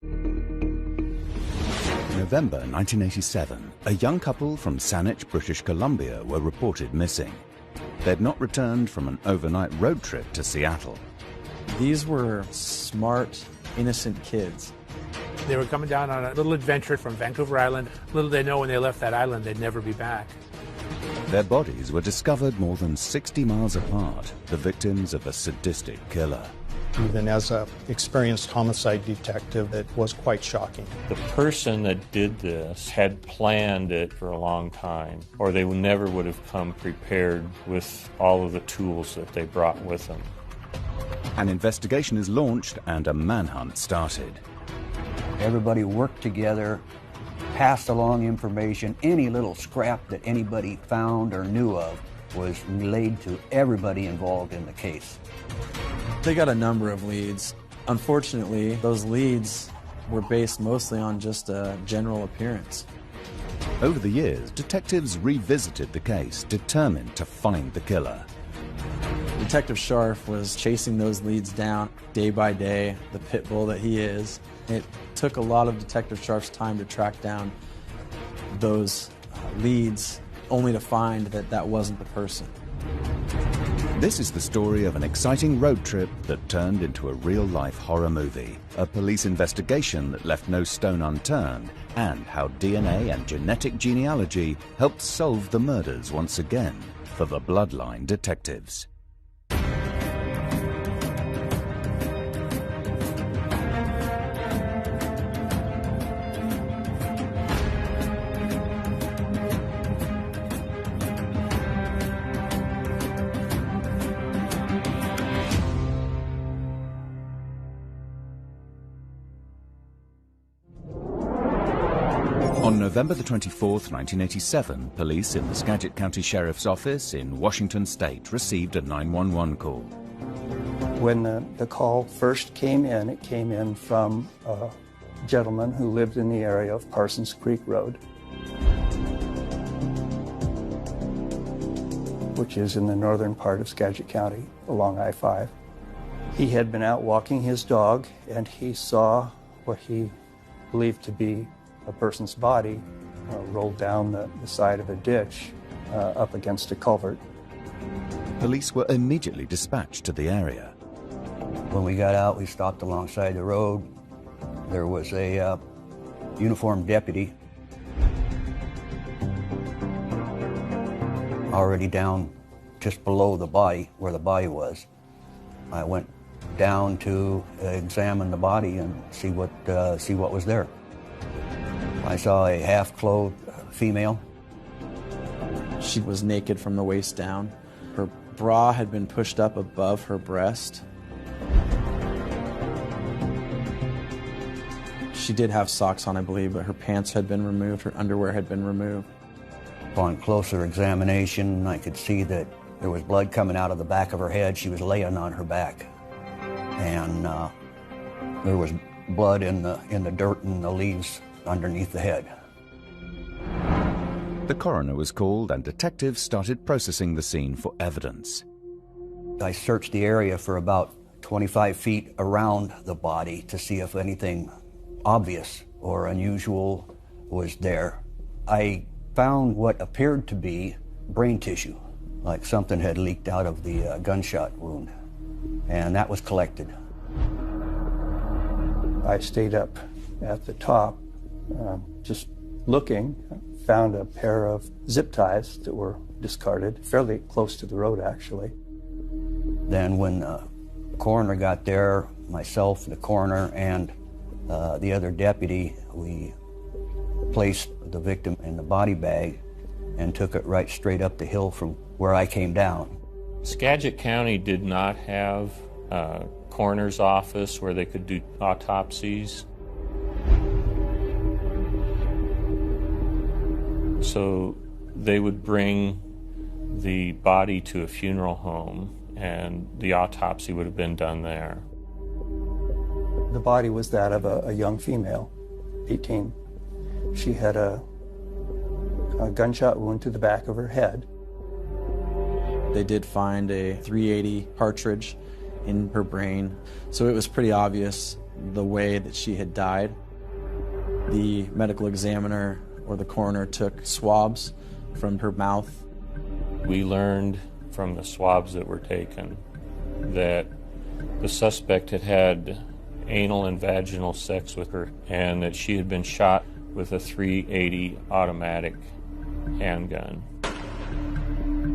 November 1987, a young couple from Saanich, British Columbia were reported missing. They'd not returned from an overnight road trip to Seattle. These were smart, innocent kids. They were coming down on a little adventure from Vancouver Island. Little they know when they left that island, they'd never be back. Their bodies were discovered more than 60 miles apart, the victims of a sadistic killer. Even as an experienced homicide detective, it was quite shocking. The person that did this had planned it for a long time, or they never would have come prepared with all of the tools that they brought with them. An investigation is launched and a manhunt started. Everybody worked together, passed along information. Any little scrap that anybody found or knew of was relayed to everybody involved in the case. They got a number of leads. Unfortunately, those leads were based mostly on just a general appearance. Over the years, detectives revisited the case, determined to find the killer. Detective Scharf was chasing those leads down day by day, the pit bull that he is. It took a lot of Detective Scharf's time to track down those leads, only to find that that wasn't the person. This is the story of an exciting road trip that turned into a real-life horror movie, a police investigation that left no stone unturned, and how DNA and genetic genealogy helped solve the murders once again for the Bloodline detectives. On November the 24th, 1987, police in the Skagit County Sheriff's Office in Washington State received a 911 call. When the call first came in, it came in from a gentleman who lived in the area of Parsons Creek Road, which is in the northern part of Skagit County along I-5. He had been out walking his dog and he saw what he believed to be a person's body rolled down the side of a ditch up against a culvert. Police were immediately dispatched to the area. When we got out, we stopped alongside the road. There was a uniformed deputy already down just below the body, where the body was. I went down to examine the body and see what was there. I saw a half-clothed female. She was naked from the waist down. Her bra had been pushed up above her breast. She did have socks on, I believe, but her pants had been removed, her underwear had been removed. Upon closer examination, I could see that there was blood coming out of the back of her head. She was laying on her back. And there was blood in the dirt and the leaves underneath the head. The coroner was called and detectives started processing the scene for evidence. I searched the area for about 25 feet around the body to see if anything obvious or unusual was there. I found what appeared to be brain tissue, like something had leaked out of the gunshot wound, and that was collected. I stayed up at the top, just looking, found a pair of zip ties that were discarded, fairly close to the road, actually. Then when the coroner got there, myself, the coroner, and the other deputy, we placed the victim in the body bag and took it right straight up the hill from where I came down. Skagit County did not have a coroner's office where they could do autopsies. So they would bring the body to a funeral home and the autopsy would have been done there. The body was that of a young female, 18. She had a gunshot wound to the back of her head. They did find a .380 cartridge in her brain, so it was pretty obvious the way that she had died. The medical examiner or the coroner took swabs from her mouth. We learned from the swabs that were taken that the suspect had had anal and vaginal sex with her, and that she had been shot with a .380 automatic handgun.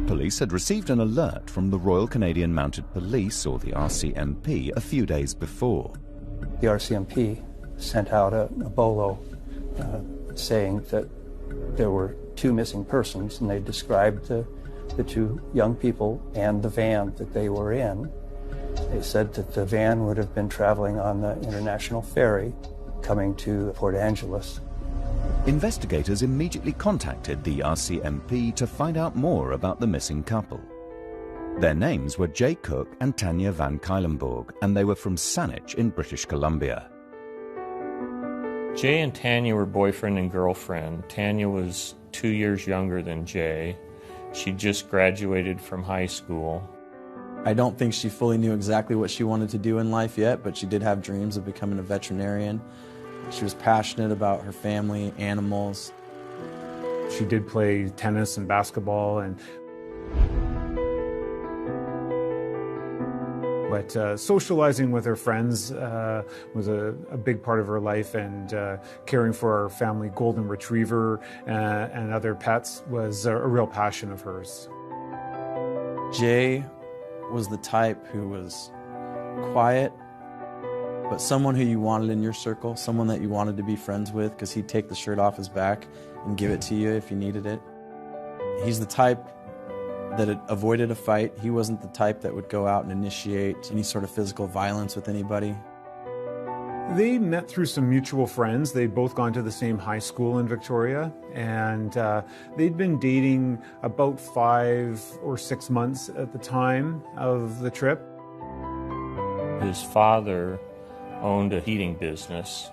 Police had received an alert from the Royal Canadian Mounted Police, or the RCMP, a few days before. The RCMP sent out a bolo saying that there were 2 missing persons, and they described the 2 young people and the van that they were in. They said that the van would have been traveling on the international ferry coming to Port Angeles. Investigators immediately contacted the RCMP to find out more about the missing couple. Their names were Jay Cook and Tanya van Cuylenborg, and they were from Saanich in British Columbia. Jay and Tanya were boyfriend and girlfriend. Tanya was 2 years younger than Jay. She just graduated from high school. I don't think she fully knew exactly what she wanted to do in life yet, but she did have dreams of becoming a veterinarian. She was passionate about her family, animals. She did play tennis and basketball, but socializing with her friends was a big part of her life, and caring for our family golden retriever and other pets was a real passion of hers. Jay was the type who was quiet, but someone who you wanted in your circle, someone that you wanted to be friends with, because he'd take the shirt off his back and give it to you if you needed it. He's the type that avoided a fight. He wasn't the type that would go out and initiate any sort of physical violence with anybody. They met through some mutual friends. They'd both gone to the same high school in Victoria, and they'd been dating about 5 or 6 months at the time of the trip. His father owned a heating business,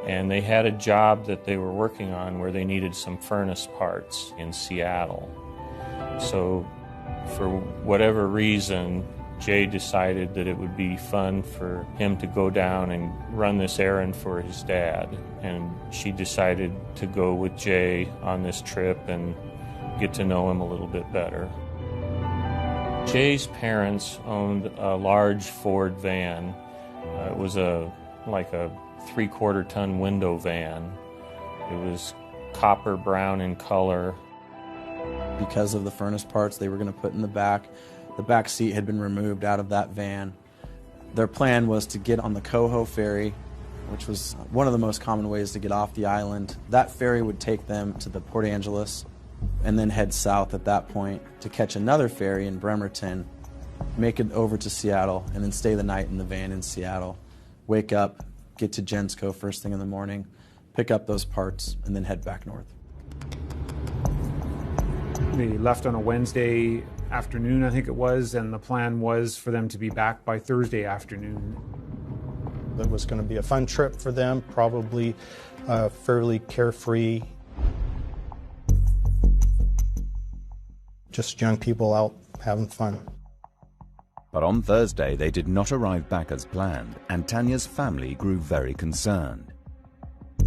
and they had a job that they were working on where they needed some furnace parts in Seattle. So for whatever reason, Jay decided that it would be fun for him to go down and run this errand for his dad. And she decided to go with Jay on this trip and get to know him a little bit better. Jay's parents owned a large Ford van. It was like a 3/4 ton window van. It was copper brown in color. Because of the furnace parts they were going to put in the back seat had been removed out of that van. Their plan was to get on the Coho ferry, which was one of the most common ways to get off the island. That ferry would take them to the Port Angeles and then head south at that point to catch another ferry in Bremerton, make it over to Seattle, and then stay the night in the van in Seattle. Wake up, get to Gensco first thing in the morning, pick up those parts, and then head back north. They left on a Wednesday afternoon, I think it was, and the plan was for them to be back by Thursday afternoon. It was going to be a fun trip for them, probably fairly carefree. Just young people out having fun. But on Thursday, they did not arrive back as planned, and Tanya's family grew very concerned.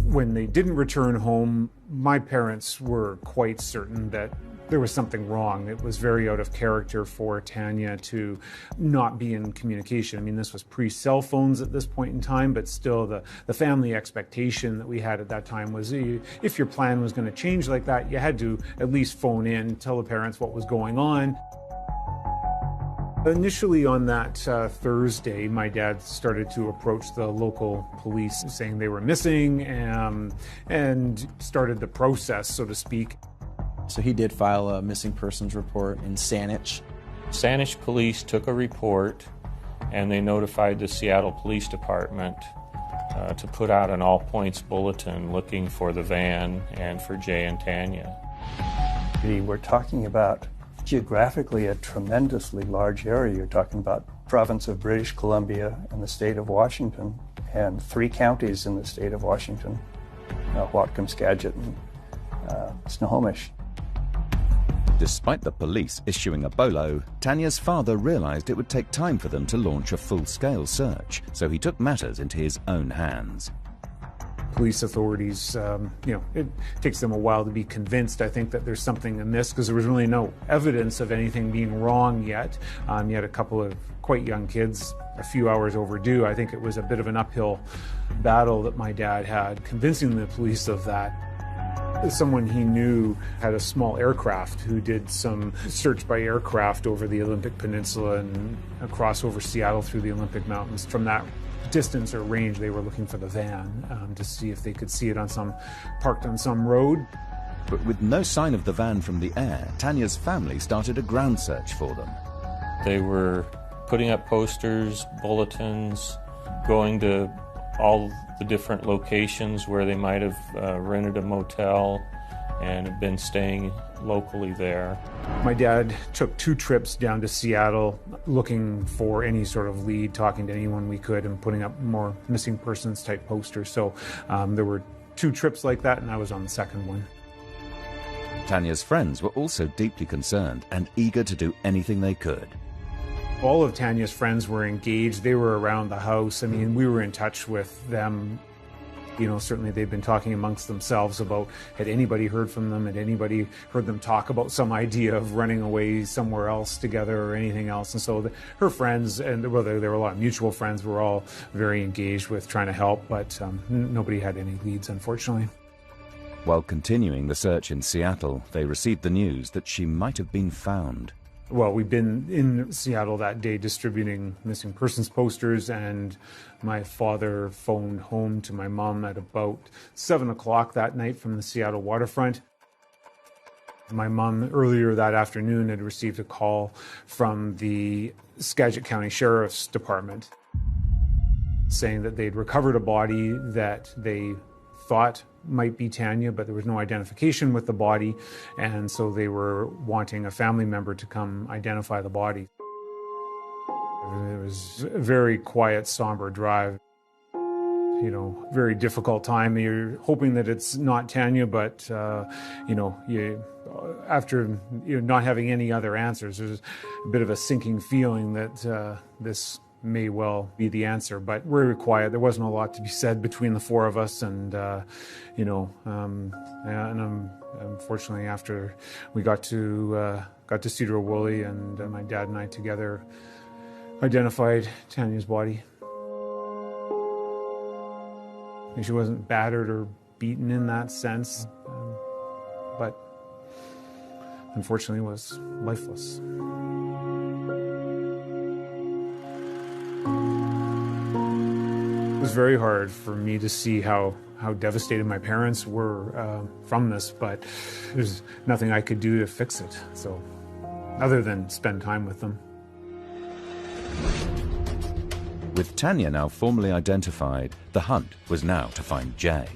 When they didn't return home, my parents were quite certain that there was something wrong. It was very out of character for Tanya to not be in communication. I mean, this was pre-cell phones at this point in time, but still the family expectation that we had at that time was if your plan was going to change like that, you had to at least phone in, tell the parents what was going on. Initially on that Thursday, my dad started to approach the local police saying they were missing and started the process, so to speak. So he did file a missing persons report in Saanich. Saanich police took a report and they notified the Seattle Police Department to put out an all-points bulletin looking for the van and for Jay and Tanya. We're talking about geographically a tremendously large area. You're talking about province of British Columbia and the state of Washington, and 3 counties in the state of Washington, Whatcom, Skagit, and Snohomish. Despite the police issuing a bolo, Tanya's father realized it would take time for them to launch a full-scale search, so he took matters into his own hands. Police authorities, it takes them a while to be convinced, I think, that there's something amiss, because there was really no evidence of anything being wrong yet. You had a couple of quite young kids, a few hours overdue. I think it was a bit of an uphill battle that my dad had, convincing the police of that. Someone he knew had a small aircraft who did some search by aircraft over the Olympic Peninsula and across over Seattle through the Olympic Mountains. From that distance or range, they were looking for the van to see if they could see it parked on some road. But with no sign of the van from the air, Tanya's family started a ground search for them. They were putting up posters, bulletins, going to all the different locations where they might have rented a motel and have been staying locally there. My dad took 2 trips down to Seattle looking for any sort of lead, talking to anyone we could, and putting up more missing persons type posters. So there were 2 trips like that, and I was on the second one. Tanya's friends were also deeply concerned and eager to do anything they could. All of Tanya's friends were engaged. They were around the house. I mean, we were in touch with them. Certainly they've been talking amongst themselves about, had anybody heard from them? Had anybody heard them talk about some idea of running away somewhere else together or anything else? And so her friends, and there were a lot of mutual friends, were all very engaged with trying to help, but nobody had any leads, unfortunately. While continuing the search in Seattle, they received the news that she might have been found. Well, we've been in Seattle that day distributing missing persons posters, and my father phoned home to my mom at about 7 o'clock that night from the Seattle waterfront. My mom earlier that afternoon had received a call from the Skagit County Sheriff's Department saying that they'd recovered a body that they thought might be Tanya, but there was no identification with the body, and so they were wanting a family member to come identify the body. It was a very quiet, somber drive. Very difficult time. You're hoping that it's not Tanya, but after not having any other answers, there's a bit of a sinking feeling that this may well be the answer, but very quiet. There wasn't a lot to be said between the 4 of us, and unfortunately, after we got to Cedar Woolley, and my dad and I together identified Tanya's body. She wasn't battered or beaten in that sense, but unfortunately was lifeless. It was very hard for me to see how devastated my parents were from this, but there's nothing I could do to fix it, so other than spend time with them. With Tanya now formally identified, the hunt was now to find Jay.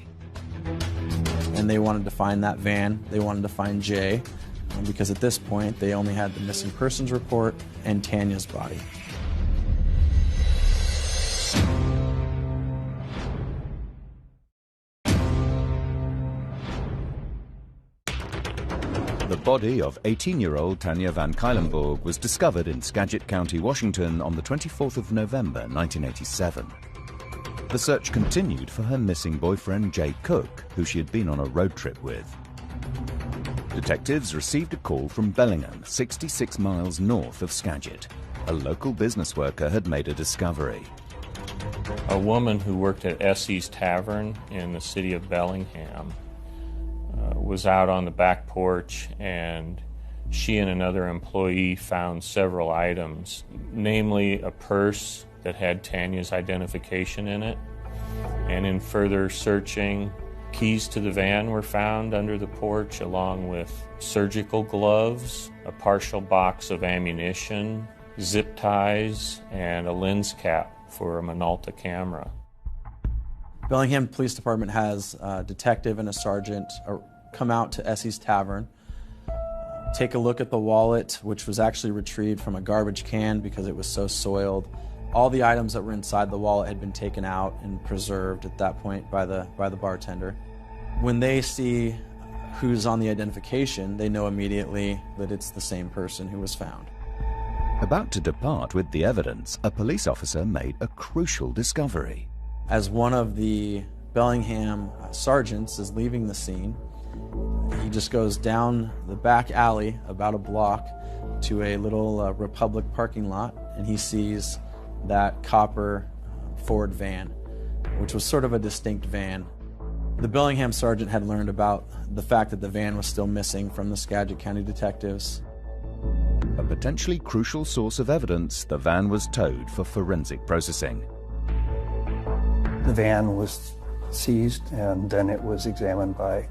And they wanted to find that van. They wanted to find Jay, because at this point they only had the missing persons report and Tanya's body. The body of 18-year-old Tanya van Cuylenborg was discovered in Skagit County, Washington on the 24th of November 1987. The search continued for her missing boyfriend Jay Cook, who she had been on a road trip with. Detectives received a call from Bellingham, 66 miles north of Skagit. A local business worker had made a discovery. A woman who worked at Essie's Tavern in the city of Bellingham was out on the back porch, and she and another employee found several items, namely a purse that had Tanya's identification in it. And in further searching, keys to the van were found under the porch, along with surgical gloves, a partial box of ammunition, zip ties, and a lens cap for a Minolta camera. Bellingham Police Department has a detective and a sergeant come out to Essie's Tavern, take a look at the wallet, which was actually retrieved from a garbage can because it was so soiled. All the items that were inside the wallet had been taken out and preserved at that point by the bartender. When they see who's on the identification, they know immediately that it's the same person who was found. About to depart with the evidence, a police officer made a crucial discovery. As one of the Bellingham sergeants is leaving the scene, he just goes down the back alley about a block to a little Republic parking lot, and he sees that copper Ford van, which was sort of a distinct van. The Bellingham sergeant had learned about the fact that the van was still missing from the Skagit County detectives. A potentially crucial source of evidence, the van was towed for forensic processing. The van was seized and then it was examined by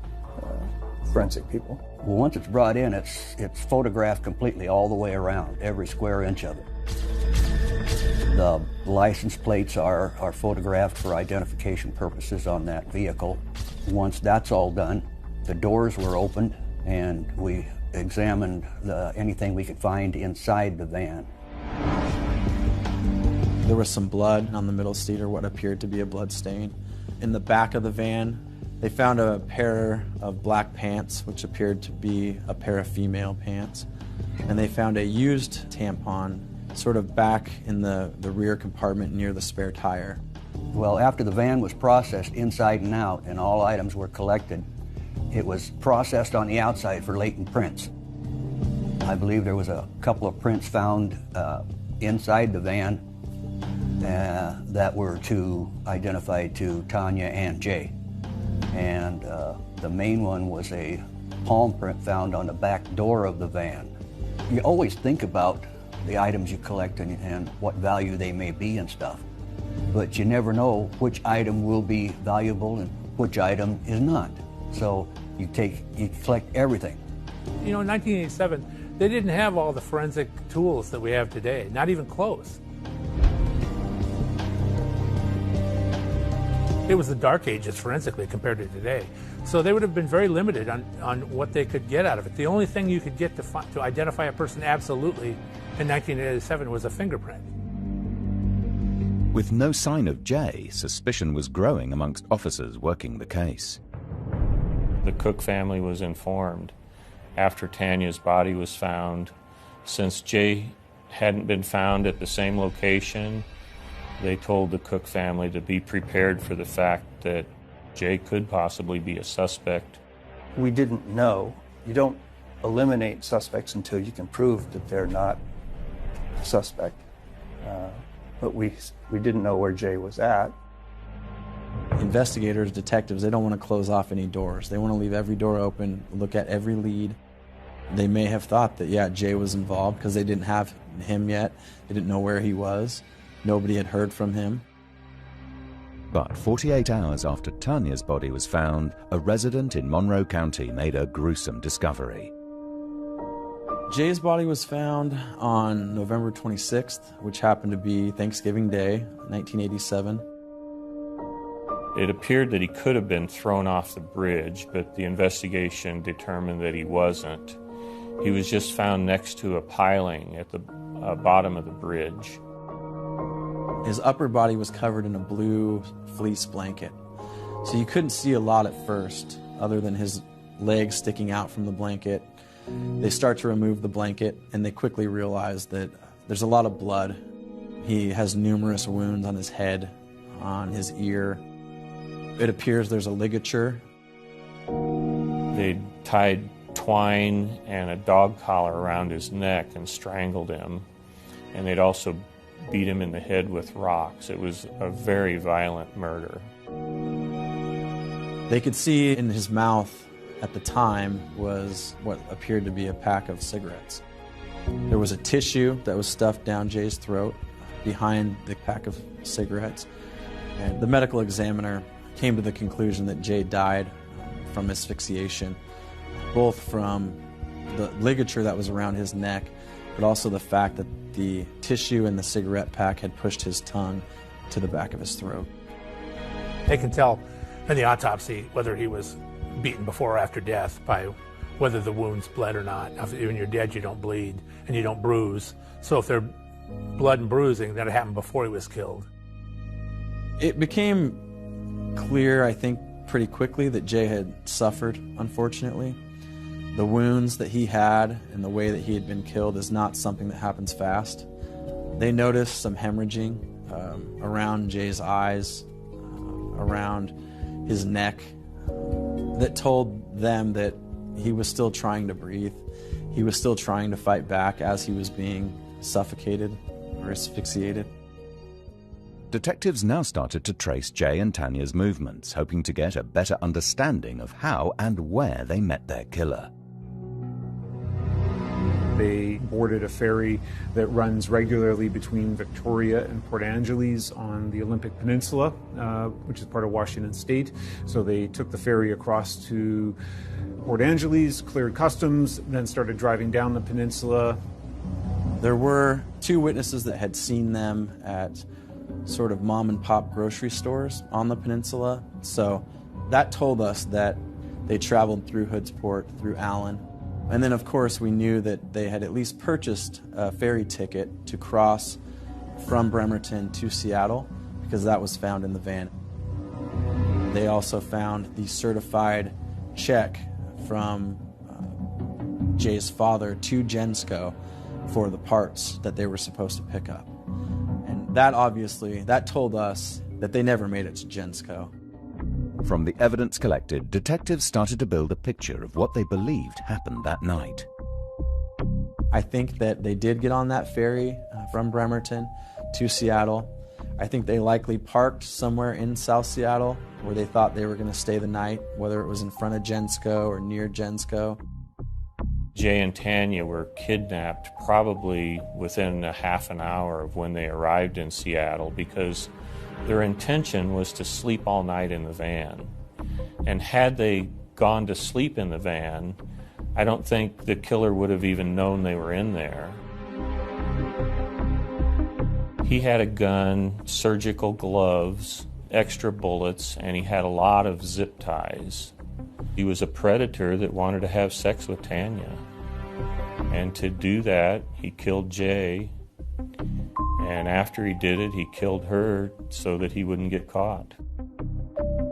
forensic people. Well, once it's brought in, it's photographed completely all the way around, every square inch of it. The license plates are photographed for identification purposes on that vehicle. Once that's all done, the doors were opened and we examined anything we could find inside the van. There was some blood on the middle seat, or what appeared to be a blood stain. In the back of the van, they found a pair of black pants, which appeared to be a pair of female pants. And they found a used tampon sort of back in the rear compartment near the spare tire. Well, after the van was processed inside and out and all items were collected, it was processed on the outside for latent prints. I believe there was a couple of prints found inside the van that were identified to Tanya and Jay. And the main one was a palm print found on the back door of the van. You always think about the items you collect and what value they may be and stuff, but you never know which item will be valuable and which item is not. So you collect everything. You know, in 1987, they didn't have all the forensic tools that we have today, not even close. It was the dark ages forensically compared to today. So they would have been very limited on what they could get out of it. The only thing you could get to identify a person absolutely in 1987 was a fingerprint. With no sign of Jay, suspicion was growing amongst officers working the case. The Cook family was informed after Tanya's body was found. Since Jay hadn't been found at the same location, they told the Cook family to be prepared for the fact that Jay could possibly be a suspect. We didn't know. You don't eliminate suspects until you can prove that they're not a suspect. But we didn't know where Jay was at. Investigators, detectives, they don't want to close off any doors. They want to leave every door open, look at every lead. They may have thought that, yeah, Jay was involved because they didn't have him yet. They didn't know where he was. Nobody had heard from him. But 48 hours after Tanya's body was found, a resident in Monroe County made a gruesome discovery. Jay's body was found on November 26th, which happened to be Thanksgiving Day, 1987. It appeared that he could have been thrown off the bridge, but the investigation determined that he wasn't. He was just found next to a piling at the bottom of the bridge. His upper body was covered in a blue fleece blanket, so you couldn't see a lot at first, other than his legs sticking out from the blanket. They start to remove the blanket, and they quickly realize that there's a lot of blood. He has numerous wounds on his head, on his ear. It appears there's a ligature. They tied twine and a dog collar around his neck and strangled him, and they'd also beat him in the head with rocks. It was a very violent murder. They could see in his mouth at the time was what appeared to be a pack of cigarettes. There was a tissue that was stuffed down Jay's throat behind the pack of cigarettes. And the medical examiner came to the conclusion that Jay died from asphyxiation, both from the ligature that was around his neck, but also the fact that the tissue in the cigarette pack had pushed his tongue to the back of his throat. They can tell in the autopsy whether he was beaten before or after death by whether the wounds bled or not. When you're dead, you don't bleed and you don't bruise. So if they're blood and bruising, that happened before he was killed. It became clear, I think, pretty quickly that Jay had suffered, unfortunately. The wounds that he had and the way that he had been killed is not something that happens fast. They noticed some hemorrhaging around Jay's eyes, around his neck, that told them that he was still trying to breathe. He was still trying to fight back as he was being suffocated or asphyxiated. Detectives now started to trace Jay and Tanya's movements, hoping to get a better understanding of how and where they met their killer. They boarded a ferry that runs regularly between Victoria and Port Angeles on the Olympic Peninsula, which is part of Washington State. So they took the ferry across to Port Angeles, cleared customs, then started driving down the peninsula. There were 2 witnesses that had seen them at sort of mom and pop grocery stores on the peninsula. So that told us that they traveled through Hoodsport, through Allen. And then, of course, we knew that they had at least purchased a ferry ticket to cross from Bremerton to Seattle, because that was found in the van. They also found the certified check from Jay's father to Gensco for the parts that they were supposed to pick up. And that obviously, that told us that they never made it to Gensco. From the evidence collected, detectives started to build a picture of what they believed happened that night. I think that they did get on that ferry from Bremerton to Seattle. I think they likely parked somewhere in South Seattle where they thought they were going to stay the night, whether it was in front of Gensco or near Gensco. Jay and Tanya were kidnapped probably within a half an hour of when they arrived in Seattle, because their intention was to sleep all night in the van. And had they gone to sleep in the van, I don't think the killer would have even known they were in there. He had a gun, surgical gloves, extra bullets, and he had a lot of zip ties. He was a predator that wanted to have sex with Tanya. And to do that, he killed Jay. And after he did it, he killed her so that he wouldn't get caught.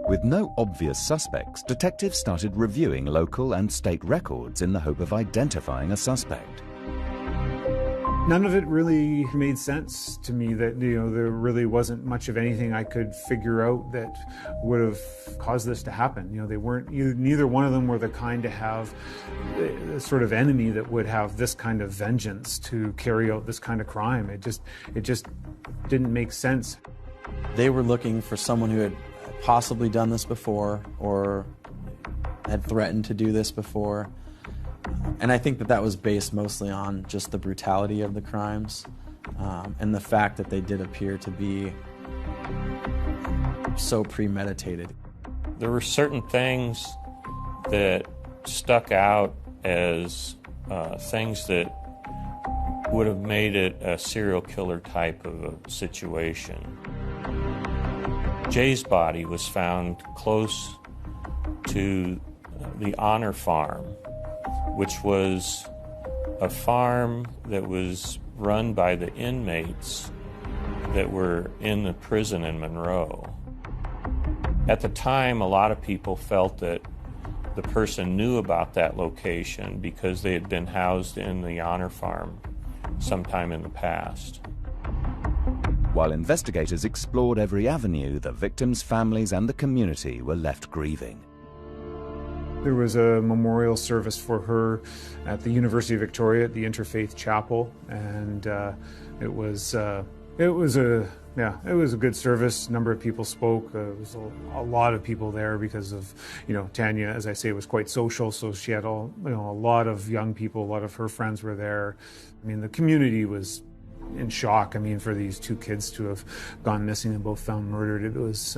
With no obvious suspects, detectives started reviewing local and state records in the hope of identifying a suspect. None of it really made sense to me. That, there really wasn't much of anything I could figure out that would have caused this to happen. They weren't, neither one of them were the kind to have the sort of enemy that would have this kind of vengeance to carry out this kind of crime. It just didn't make sense. They were looking for someone who had possibly done this before or had threatened to do this before. And I think that was based mostly on just the brutality of the crimes and the fact that they did appear to be so premeditated. There were certain things that stuck out as things that would have made it a serial killer type of a situation. Jay's body was found close to the Honor Farm, which was a farm that was run by the inmates that were in the prison in Monroe. At the time, a lot of people felt that the person knew about that location because they had been housed in the Honor Farm sometime in the past. While investigators explored every avenue, the victims' families and the community were left grieving. There was a memorial service for her at the University of Victoria at the Interfaith Chapel, and it was a good service. A number of people spoke. There was a lot of people there because of, Tanya, as I say, was quite social, so she had a lot of young people. A lot of her friends were there. The community was in shock. For these 2 kids to have gone missing and both found murdered, it was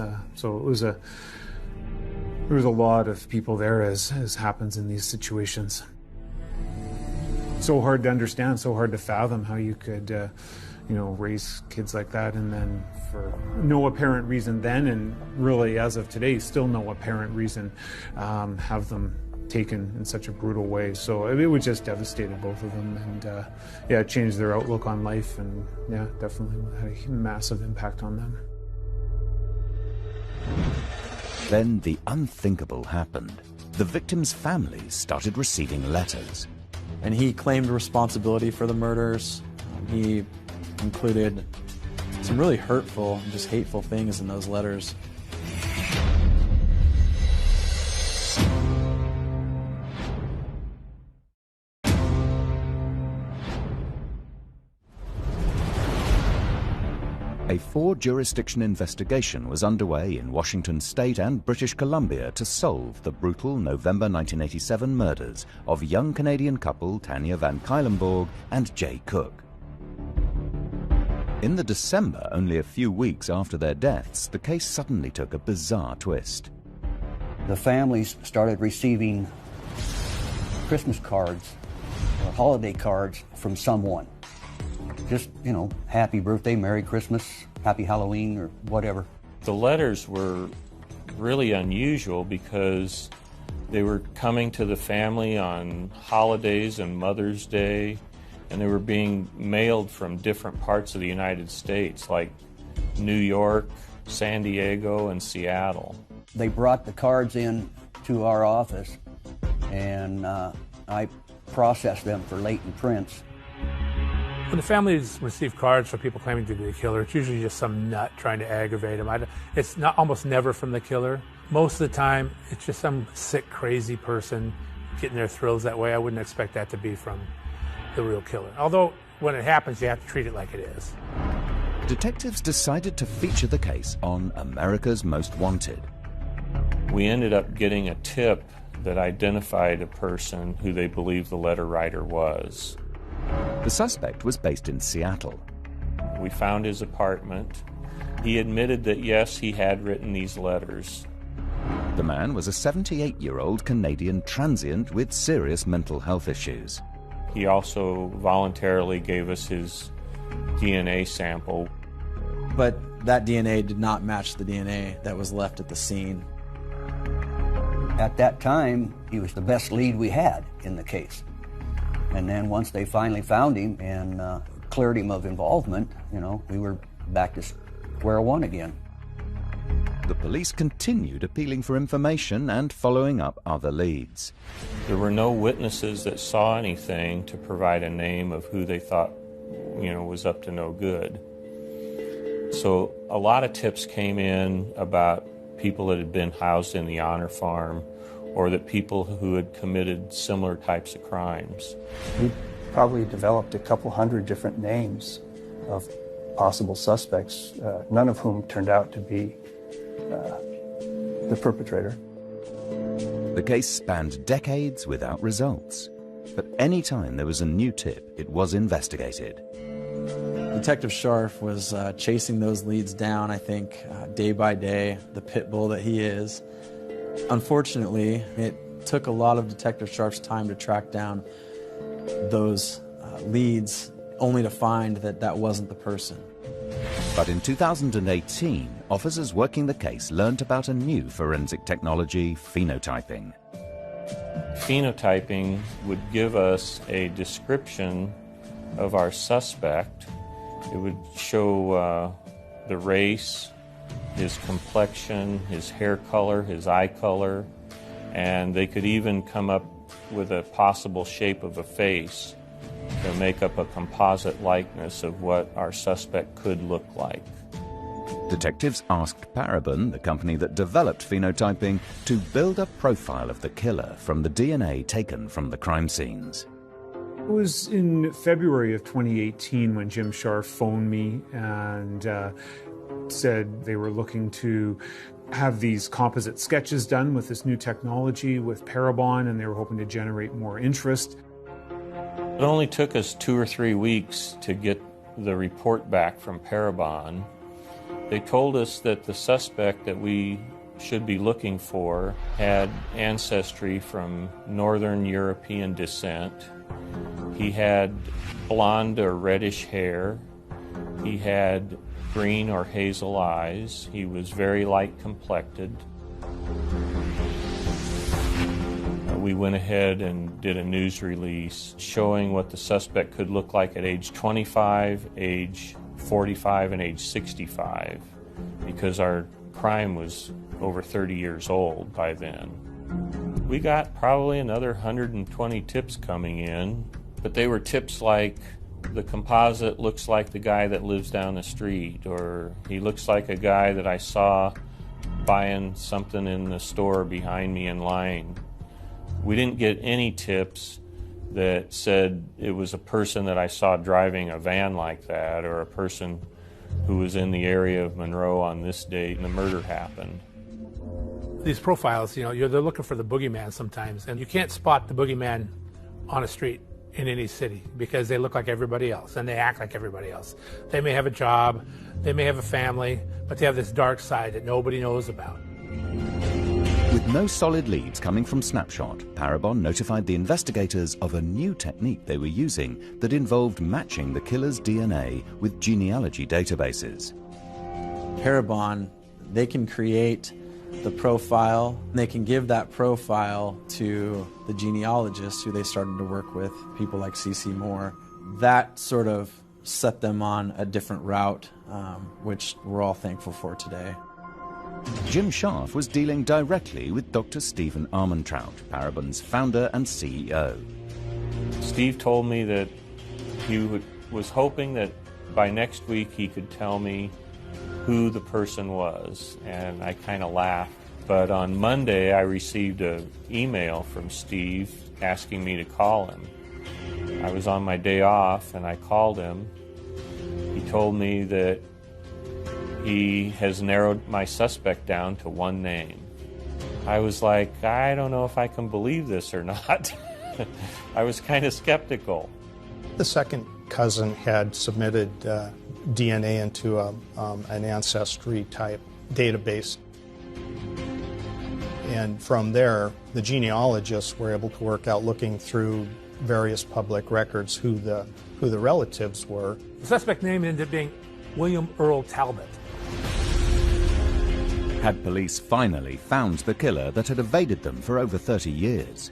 there was a lot of people there, as happens in these situations. So hard to understand, so hard to fathom how you could, raise kids like that, and then for no apparent reason then, and really as of today, still no apparent reason, have them taken in such a brutal way. So it was just devastated both of them, and it changed their outlook on life, and definitely had a massive impact on them. Then the unthinkable happened. The victims' families started receiving letters. And he claimed responsibility for the murders. He included some really hurtful and just hateful things in those letters. A 4-jurisdiction investigation was underway in Washington State and British Columbia to solve the brutal November 1987 murders of young Canadian couple Tanya van Cuylenborg and Jay Cook. In the December, only a few weeks after their deaths, the case suddenly took a bizarre twist. The families started receiving Christmas cards or holiday cards from someone. Just, you know, happy birthday, Merry Christmas, Happy Halloween, or whatever. The letters were really unusual because they were coming to the family on holidays and Mother's Day, and they were being mailed from different parts of the United States, like New York, San Diego, and Seattle. They brought the cards in to our office, and I processed them for latent prints. When the families receive cards from people claiming to be the killer, it's usually just some nut trying to aggravate them. It's not almost never from the killer. Most of the time, it's just some sick, crazy person getting their thrills that way. I wouldn't expect that to be from the real killer. Although, when it happens, you have to treat it like it is. Detectives decided to feature the case on America's Most Wanted. We ended up getting a tip that identified a person who they believed the letter writer was. The suspect was based in Seattle. We found his apartment. He admitted that, yes, he had written these letters. The man was a 78-year-old Canadian transient with serious mental health issues. He also voluntarily gave us his DNA sample. But that DNA did not match the DNA that was left at the scene. At that time, he was the best lead we had in the case. And then once they finally found him and cleared him of involvement, you know, we were back to square one again. The police continued appealing for information and following up other leads. There were no witnesses that saw anything to provide a name of who they thought, you know, was up to no good. So a lot of tips came in about people that had been housed in the honor farm, or that people who had committed similar types of crimes. We probably developed a couple hundred different names of possible suspects, none of whom turned out to be the perpetrator. The case spanned decades without results. But any time there was a new tip, it was investigated. Detective Scharf was chasing those leads down, I think, day by day, the pit bull that he is. Unfortunately, it took a lot of Detective Scharf's time to track down those leads, only to find that that wasn't the person. But in 2018, officers working the case learned about a new forensic technology, phenotyping. Phenotyping would give us a description of our suspect. It would show the race, his complexion, his hair color, his eye color, and they could even come up with a possible shape of a face to make up a composite likeness of what our suspect could look like. Detectives asked Parabon, the company that developed phenotyping, to build a profile of the killer from the DNA taken from the crime scenes. It was in February of 2018 when Jim Scharf phoned me and said they were looking to have these composite sketches done with this new technology with Parabon, and they were hoping to generate more interest. It only took us 2 or 3 weeks to get the report back from Parabon. They told us that the suspect that we should be looking for had ancestry from Northern European descent. He had blonde or reddish hair. He had green or hazel eyes. He was very light complected. We went ahead and did a news release showing what the suspect could look like at age 25, age 45, and age 65, because our crime was over 30 years old by then. We got probably another 120 tips coming in, but they were tips like, the composite looks like the guy that lives down the street, or he looks like a guy that I saw buying something in the store behind me in line. We didn't get any tips that said it was a person that I saw driving a van like that, or a person who was in the area of Monroe on this date and the murder happened. These profiles, they're looking for the boogeyman sometimes, and you can't spot the boogeyman on a street in any city because they look like everybody else and they act like everybody else. They may have a job, they may have a family, but they have this dark side that nobody knows about. With no solid leads coming from Snapshot, Parabon notified the investigators of a new technique they were using that involved matching the killer's DNA with genealogy databases. Parabon, they can create the profile. They can give that profile to the genealogists who they started to work with, people like C.C. Moore. That sort of set them on a different route, which we're all thankful for today. Jim Scharf was dealing directly with Dr. Stephen Armentrout, Parabon's founder and CEO. Steve told me that he was hoping that by next week he could tell me who the person was, and I kind of laughed. But on Monday I received an email from Steve asking me to call him. I was on my day off and I called him. He told me that he has narrowed my suspect down to one name. I was like, I don't know if I can believe this or not. I was kind of skeptical. The second cousin had submitted DNA into an ancestry type database. And from there, the genealogists were able to work out, looking through various public records, who the relatives were. The suspect name ended up being William Earl Talbot. Had police finally found the killer that had evaded them for over 30 years?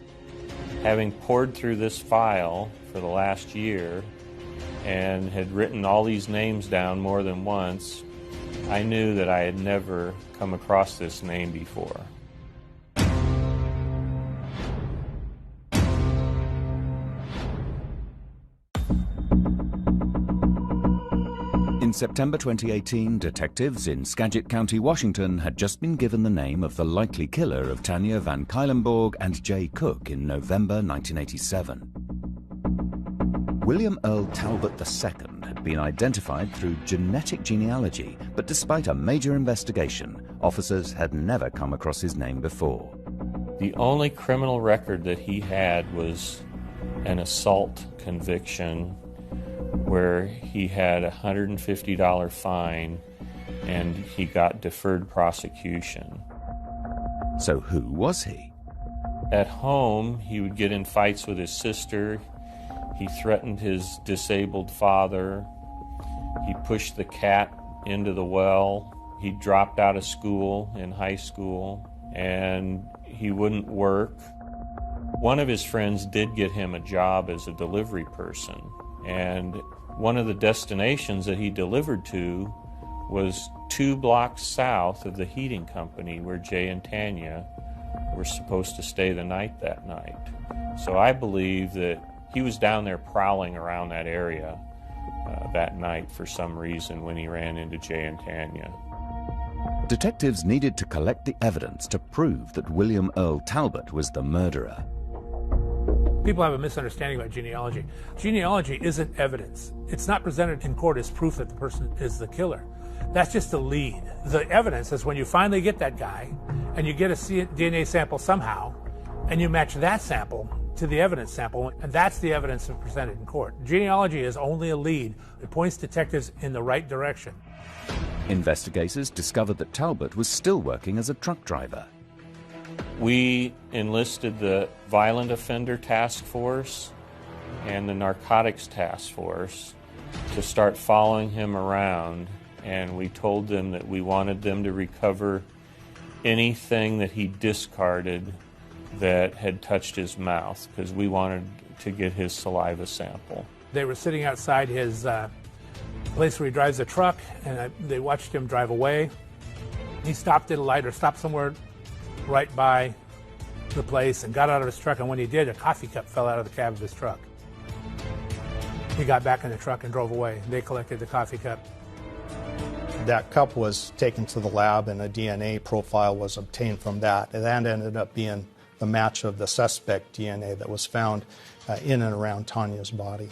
Having poured through this file for the last year and had written all these names down more than once, I knew that I had never come across this name before. In September 2018, detectives in Skagit County, Washington had just been given the name of the likely killer of Tanya van Cuylenborg and Jay Cook in November 1987. William Earl Talbot II had been identified through genetic genealogy, but despite a major investigation, officers had never come across his name before. The only criminal record that he had was an assault conviction where he had a $150 fine and he got deferred prosecution. So who was he? At home, he would get in fights with his sister. He threatened his disabled father. He pushed the cat into the well. He dropped out of school in high school, and he wouldn't work. One of his friends did get him a job as a delivery person, and one of the destinations that he delivered to was 2 blocks south of the heating company where Jay and Tanya were supposed to stay the night that night. So I believe that he was down there prowling around that area that night for some reason when he ran into Jay and Tanya. Detectives needed to collect the evidence to prove that William Earl Talbot was the murderer. People have a misunderstanding about genealogy. Genealogy isn't evidence. It's not presented in court as proof that the person is the killer. That's just a lead. The evidence is when you finally get that guy and you get a DNA sample somehow and you match that sample to the evidence sample, and that's the evidence that's presented in court. Genealogy is only a lead. It points detectives in the right direction. Investigators discovered that Talbot was still working as a truck driver. We enlisted the Violent Offender Task Force and the Narcotics Task Force to start following him around, and we told them that we wanted them to recover anything that he discarded that had touched his mouth, because we wanted to get his saliva sample. They were sitting outside his place where he drives the truck, and they watched him drive away. He stopped at a light or stopped somewhere right by the place and got out of his truck, and when he did, a coffee cup fell out of the cab of his truck. He got back in the truck and drove away. They collected the coffee cup. That cup was taken to the lab and a DNA profile was obtained from that. And that ended up being the match of the suspect DNA that was found in and around Tanya's body.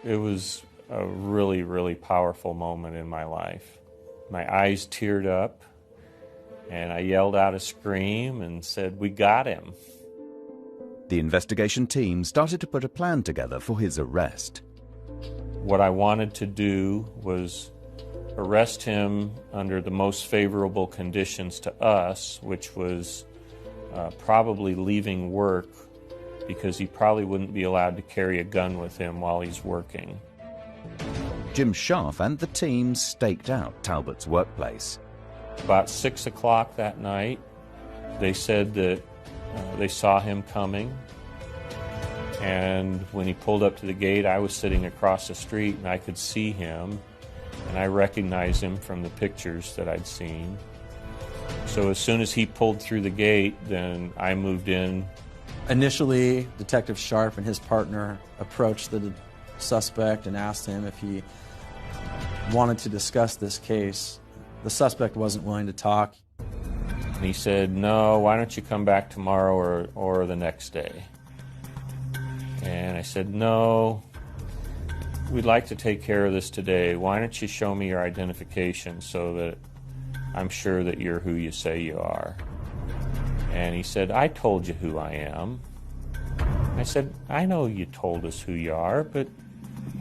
It was a really, really powerful moment in my life. My eyes teared up and I yelled out a scream and said, "We got him." The investigation team started to put a plan together for his arrest. What I wanted to do was arrest him under the most favorable conditions to us, which was probably leaving work because he probably wouldn't be allowed to carry a gun with him while he's working. Jim Scharf and the team staked out Talbot's workplace. About 6 o'clock that night, they said that they saw him coming, and when he pulled up to the gate, I was sitting across the street and I could see him, and I recognized him from the pictures that I'd seen. So as soon as he pulled through the gate, then I moved in. Initially, Detective Scharf and his partner approached the suspect and asked him if he wanted to discuss this case. The suspect wasn't willing to talk. And he said, "No, why don't you come back tomorrow or the next day?" And I said, "No, we'd like to take care of this today. Why don't you show me your identification so that I'm sure that you're who you say you are?" And he said, "I told you who I am." I said, "I know you told us who you are, but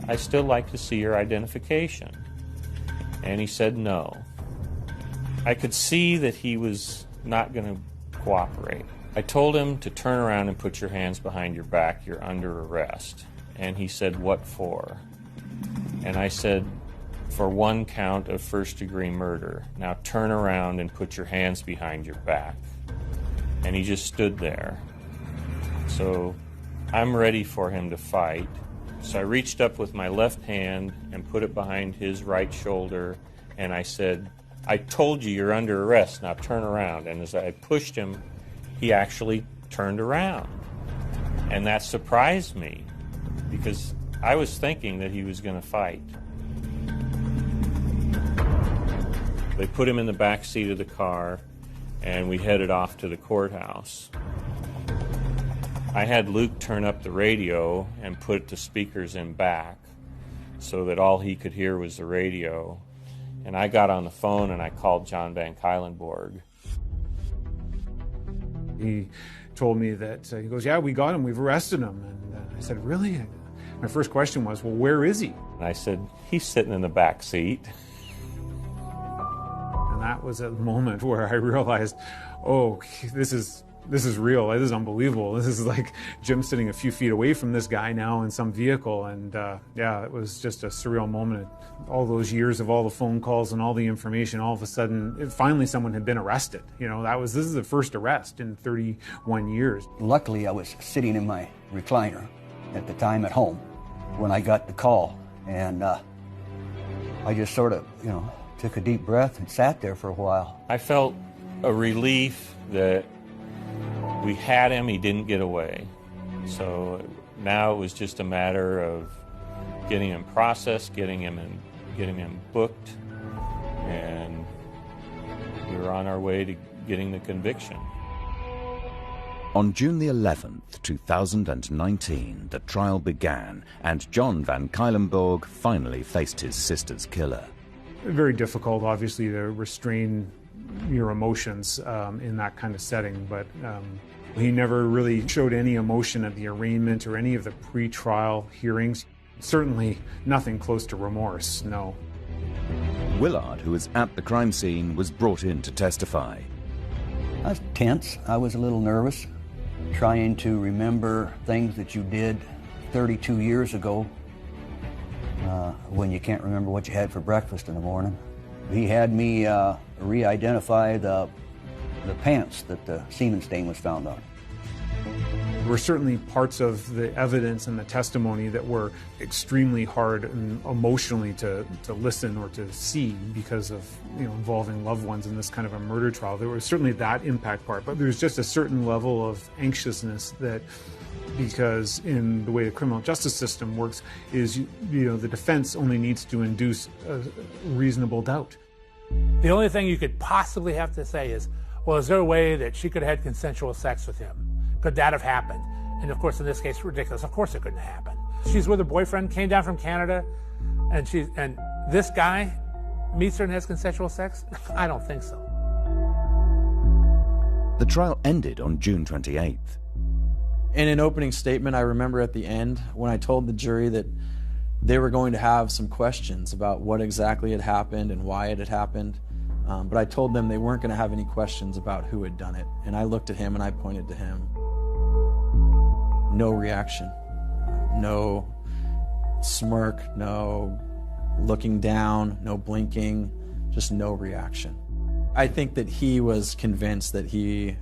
I still like to see your identification." And he said no. I could see that he was not going to cooperate. I told him to turn around and put your hands behind your back. You're under arrest. And he said, "What for?" And I said, "For one count of first-degree murder. Now turn around and put your hands behind your back." And he just stood there. So I'm ready for him to fight. So I reached up with my left hand and put it behind his right shoulder, and I said, "I told you you're under arrest, now turn around." And as I pushed him, he actually turned around. And that surprised me, because I was thinking that he was going to fight. They put him in the back seat of the car, and we headed off to the courthouse. I had Luke turn up the radio and put the speakers in back so that all he could hear was the radio. And I got on the phone and I called John Van Cuylenborg. He told me that, he goes, "Yeah, we got him, we've arrested him." And I said, "Really?" My first question was, "Well, where is he?" And I said, "He's sitting in the back seat." And that was a moment where I realized, oh, this is real. This is unbelievable. This is like Jim sitting a few feet away from this guy now in some vehicle. And yeah, it was just a surreal moment. All those years of all the phone calls and all the information, all of a sudden, finally someone had been arrested. You know, this is the first arrest in 31 years. Luckily, I was sitting in my recliner at the time at home when I got the call. And I just sort of, took a deep breath and sat there for a while. I felt a relief that we had him, he didn't get away. So now it was just a matter of getting him processed, getting him booked, and we were on our way to getting the conviction. On June the 11th, 2019, the trial began, and John Van Cuylenborg finally faced his sister's killer. Very difficult, obviously, to restrain your emotions in that kind of setting, but he never really showed any emotion at the arraignment or any of the pre-trial hearings. Certainly nothing close to remorse, no. Willard, who was at the crime scene, was brought in to testify. I was tense. I was a little nervous, trying to remember things that you did 32 years ago when you can't remember what you had for breakfast in the morning. He had me re-identify the pants that the semen stain was found on. There were certainly parts of the evidence and the testimony that were extremely hard and emotionally to listen or to see because of, involving loved ones in this kind of a murder trial. There was certainly that impact part, but there's just a certain level of anxiousness that, because in the way the criminal justice system works is, the defense only needs to induce a reasonable doubt. The only thing you could possibly have to say is, well, is there a way that she could have had consensual sex with him? Could that have happened? And of course, in this case, ridiculous. Of course it couldn't have happened. She's with her boyfriend, came down from Canada, and this guy meets her and has consensual sex? I don't think so. The trial ended on June 28th. In an opening statement, I remember at the end when I told the jury that they were going to have some questions about what exactly had happened and why it had happened. But I told them they weren't going to have any questions about who had done it. And I looked at him and I pointed to him. No reaction. No smirk, no looking down, no blinking, just no reaction. I think that he was convinced that he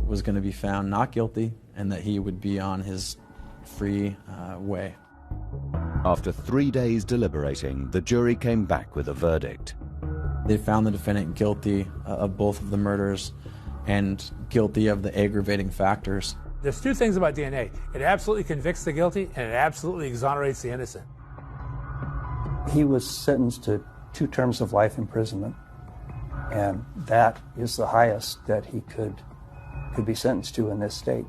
was going to be found not guilty and that he would be on his free way. After 3 days deliberating, the jury came back with a verdict. They found the defendant guilty of both of the murders and guilty of the aggravating factors. There's two things about DNA. It absolutely convicts the guilty and it absolutely exonerates the innocent. He was sentenced to 2 terms of life imprisonment, and that is the highest that he could be sentenced to in this state.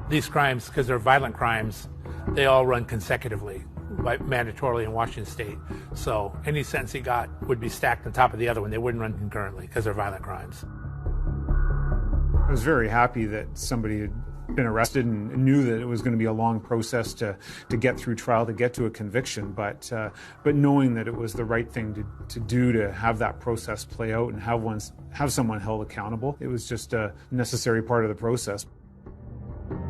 These crimes, because they're violent crimes, they all run consecutively, mandatorily in Washington State. So any sentence he got would be stacked on top of the other one. They wouldn't run concurrently because they're violent crimes. I was very happy that somebody had been arrested and knew that it was going to be a long process to get through trial, to get to a conviction, but knowing that it was the right thing to do to have that process play out and have someone held accountable. It was just a necessary part of the process.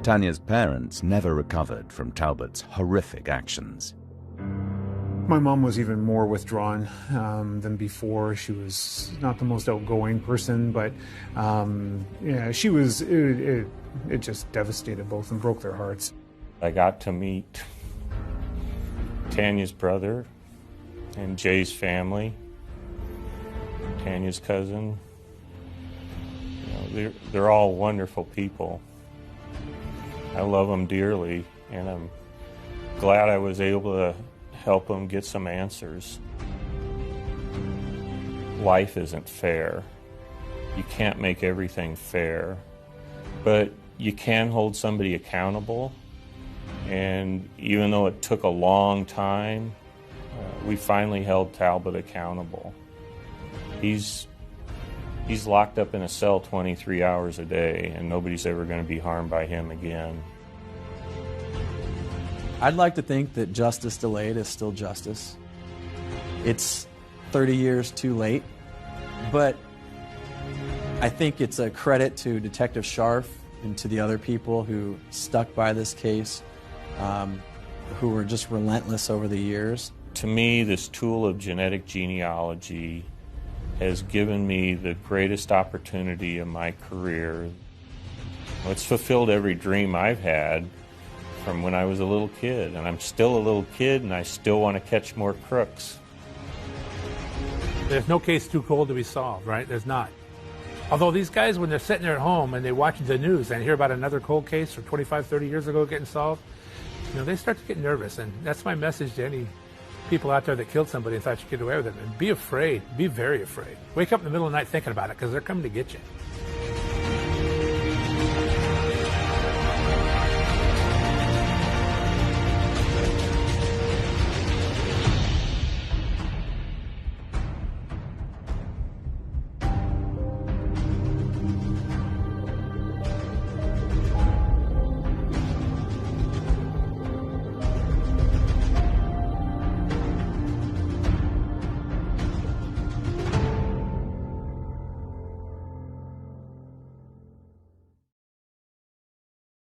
Tanya's parents never recovered from Talbot's horrific actions. My mom was even more withdrawn than before. She was not the most outgoing person, but she was. It just devastated both and broke their hearts. I got to meet Tanya's brother and Jay's family, Tanya's cousin. They're all wonderful people. I love them dearly, and I'm glad I was able to help them get some answers. Life isn't fair. You can't make everything fair, but you can hold somebody accountable. And even though it took a long time, we finally held Talbot accountable. He's locked up in a cell 23 hours a day, and nobody's ever going to be harmed by him again. I'd like to think that justice delayed is still justice. It's 30 years too late, but I think it's a credit to Detective Scharf and to the other people who stuck by this case, who were just relentless over the years. To me, this tool of genetic genealogy has given me the greatest opportunity of my career. It's fulfilled every dream I've had from when I was a little kid, and I'm still a little kid, and I still want to catch more crooks. There's no case too cold to be solved, right? There's not. Although these guys, when they're sitting there at home and they watch the news and hear about another cold case from 25, 30 years ago getting solved, they start to get nervous, and that's my message to any people out there that killed somebody and thought you could get away with it. And be afraid. Be very afraid. Wake up in the middle of the night thinking about it, because they're coming to get you.